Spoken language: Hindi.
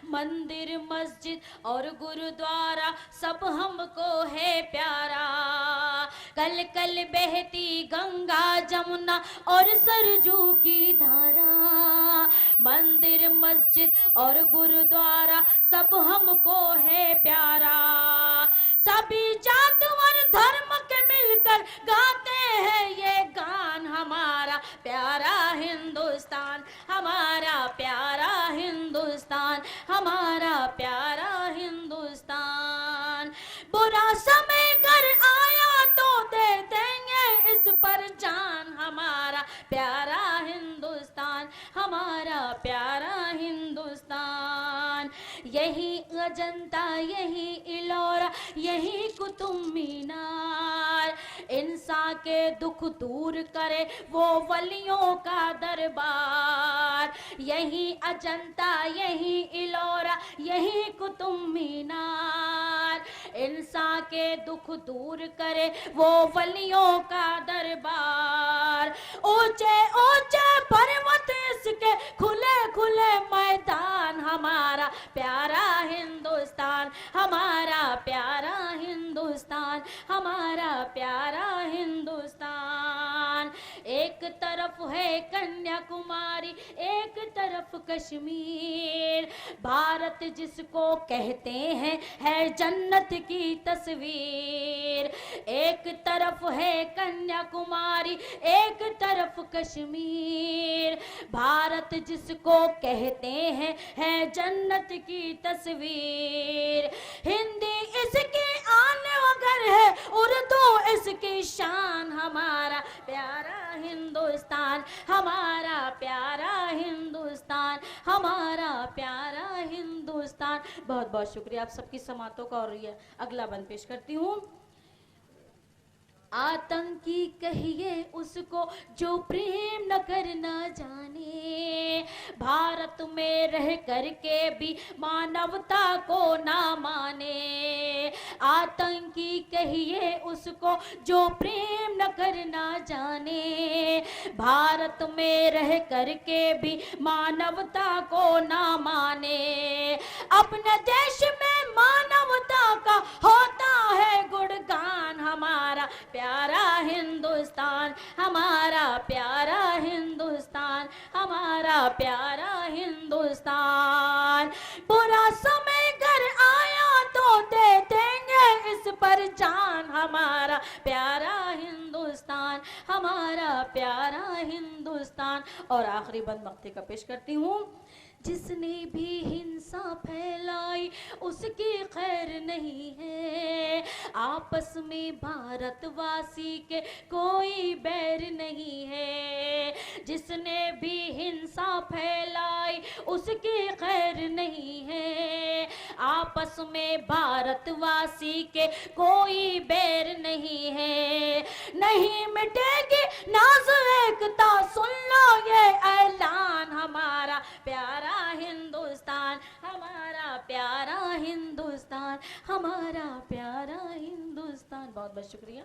मंदिर मस्जिद और गुरुद्वारा सब हमको है प्यारा। कल कल बहती गंगा जमुना और सरजू की धारा। मंदिर मस्जिद और गुरुद्वारा सब हमको है प्यारा। सभी जात और धर्म के मिलकर गाते हैं ये गान। हमारा प्यारा हिंदुस्तान, हमारा प्यारा हिंदुस्तान, हमारा प्यारा हिंदुस्तान। बुरा समय कर आया तो दे देंगे इस पर जान। हमारा प्यारा हिंदुस्तान, हमारा प्यारा हिंदुस्तान। यही अजंता, यही इलोरा, यही कुतुब मीनार। इंसान के दुख दूर करे वो वलियों का दरबार। यही अजंता, यही इलोरा, यही कुतुब मीनार। इंसान के दुख दूर करे वो वलियों का दरबार। ऊंचे ऊंचे पर्वत इसके खुले खुले मैदान। हमारा प्यारा हिंदुस्तान, हमारा प्यारा हिंदुस्तान, हमारा प्यारा हिंदुस्तान। एक तरफ है कन्याकुमारी, एक तरफ कश्मीर। भारत जिसको कहते हैं है जन्नत की तस्वीर। एक तरफ है कन्याकुमारी, एक तरफ कश्मीर। भारत जिसको कहते हैं है जन्नत की तस्वीर। हिंदी इसकी आन वगर है, उर्दू इसकी शान। हमारा प्यारा हिंदुस्तान, हमारा प्यारा हिंदुस्तान, हमारा प्यारा हिंदुस्तान। बहुत बहुत शुक्रिया आप सबकी समातों का। और ये अगला बंद पेश करती हूँ। आतंकी कहिए उसको जो प्रेम न करना जाने। भारत में रह करके भी मानवता को ना माने। आतंकी कहिए उसको जो प्रेम न करना जाने। भारत में रह करके भी मानवता को ना माने। अपने देश में मानवता का होता है गुणगान। हमारा प्यारा हिंदुस्तान, हमारा प्यारा हिंदुस्तान, हमारा प्यारा हिंदुस्तान। बुरा समय घर आया तो दे देंगे इस पर जान। हमारा प्यारा हिंदुस्तान, हमारा प्यारा हिंदुस्तान। और आखिरी बंद मक्ते का पेश करती हूँ। जिसने भी हिंसा फैलाई उसकी खैर नहीं है। आपस में भारतवासी के कोई बैर नहीं है। जिसने भी हिंसा फैलाई उसकी खैर नहीं है। आपस में भारतवासी के कोई बैर नहीं है। नहीं मिटेगी नाज़ एकता, सुन लो ये ऐलान। हमारा प्यारा हिंदुस्तान, हमारा प्यारा हिंदुस्तान, हमारा प्यारा हिंदुस्तान। बहुत बहुत शुक्रिया।